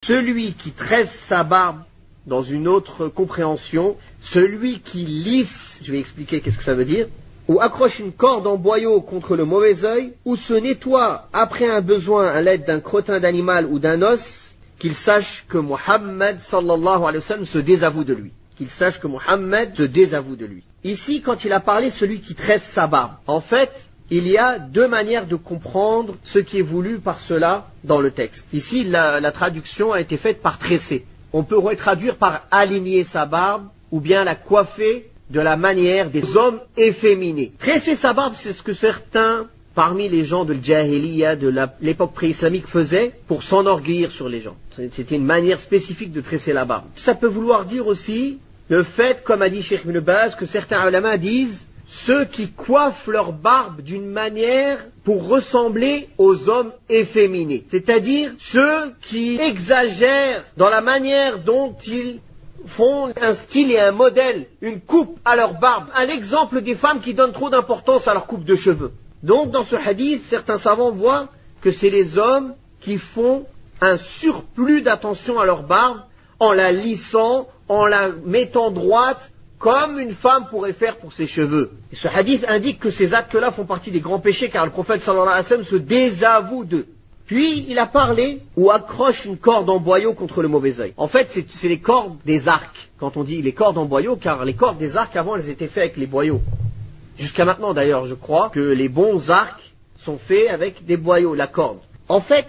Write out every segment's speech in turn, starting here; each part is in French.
Celui qui tresse sa barbe, dans une autre compréhension, celui qui lisse, je vais expliquer qu'est-ce que ça veut dire, ou accroche une corde en boyau contre le mauvais œil, ou se nettoie après un besoin à l'aide d'un crottin d'animal ou d'un os, qu'il sache que Muhammad sallallahu alayhi wa sallam se désavoue de lui. Qu'il sache que Muhammad se désavoue de lui. Ici, quand il a parlé celui qui tresse sa barbe, en fait, il y a deux manières de comprendre ce qui est voulu par cela dans le texte. Ici, la traduction a été faite par tresser. On peut traduire par aligner sa barbe ou bien la coiffer de la manière des hommes efféminés. Tresser sa barbe, c'est ce que certains parmi les gens de l'Jahiliya, de l'époque pré-islamique, faisaient pour s'enorgueillir sur les gens. C'était une manière spécifique de tresser la barbe. Ça peut vouloir dire aussi le fait, comme a dit Cheikh Ibn Baz, que certains ulama disent ceux qui coiffent leur barbe d'une manière pour ressembler aux hommes efféminés. C'est-à-dire ceux qui exagèrent dans la manière dont ils font un style et un modèle, une coupe à leur barbe. À l'exemple des femmes qui donnent trop d'importance à leur coupe de cheveux. Donc dans ce hadith, certains savants voient que c'est les hommes qui font un surplus d'attention à leur barbe en la lissant, en la mettant droite, comme une femme pourrait faire pour ses cheveux. Et ce hadith indique que ces actes-là font partie des grands péchés, car le prophète sallallahu alayhi wa sallam se désavoue d'eux. Puis il a parlé ou accroche une corde en boyau contre le mauvais œil. En fait, c'est les cordes des arcs. Quand on dit les cordes en boyau, car les cordes des arcs avant, elles étaient faites avec les boyaux. Jusqu'à maintenant d'ailleurs, je crois que les bons arcs sont faits avec des boyaux, la corde. En fait,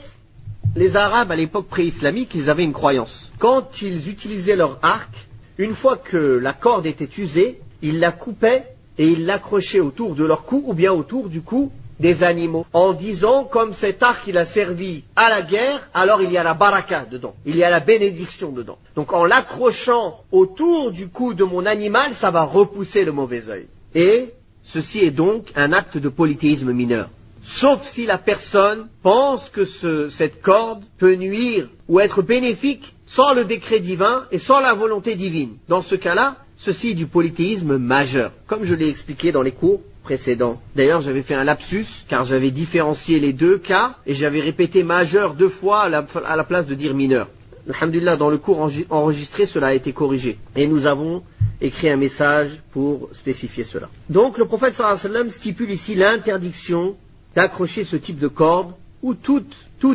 les Arabes à l'époque pré-islamique, ils avaient une croyance. Quand ils utilisaient leur arc, une fois que la corde était usée, ils la coupaient et ils l'accrochaient autour de leur cou ou bien autour du cou des animaux. En disant, comme cet arc il a servi à la guerre, alors il y a la baraka dedans. Il y a la bénédiction dedans. Donc en l'accrochant autour du cou de mon animal, ça va repousser le mauvais œil. Et ceci est donc un acte de polythéisme mineur. Sauf si la personne pense que cette corde peut nuire ou être bénéfique sans le décret divin et sans la volonté divine. Dans ce cas-là, ceci est du polythéisme majeur, comme je l'ai expliqué dans les cours précédents. D'ailleurs, j'avais fait un lapsus, car j'avais différencié les deux cas, et j'avais répété majeur 2 fois à la place de dire mineur. Alhamdulillah, dans le cours enregistré, cela a été corrigé. Et nous avons écrit un message pour spécifier cela. Donc, le prophète sallallahu alayhi wa sallam stipule ici l'interdiction d'accrocher ce type de corde, ou tout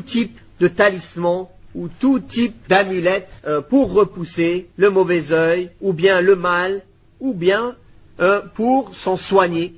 type de talisman, ou tout type d'amulette pour repousser le mauvais œil, ou bien le mal, ou bien pour s'en soigner,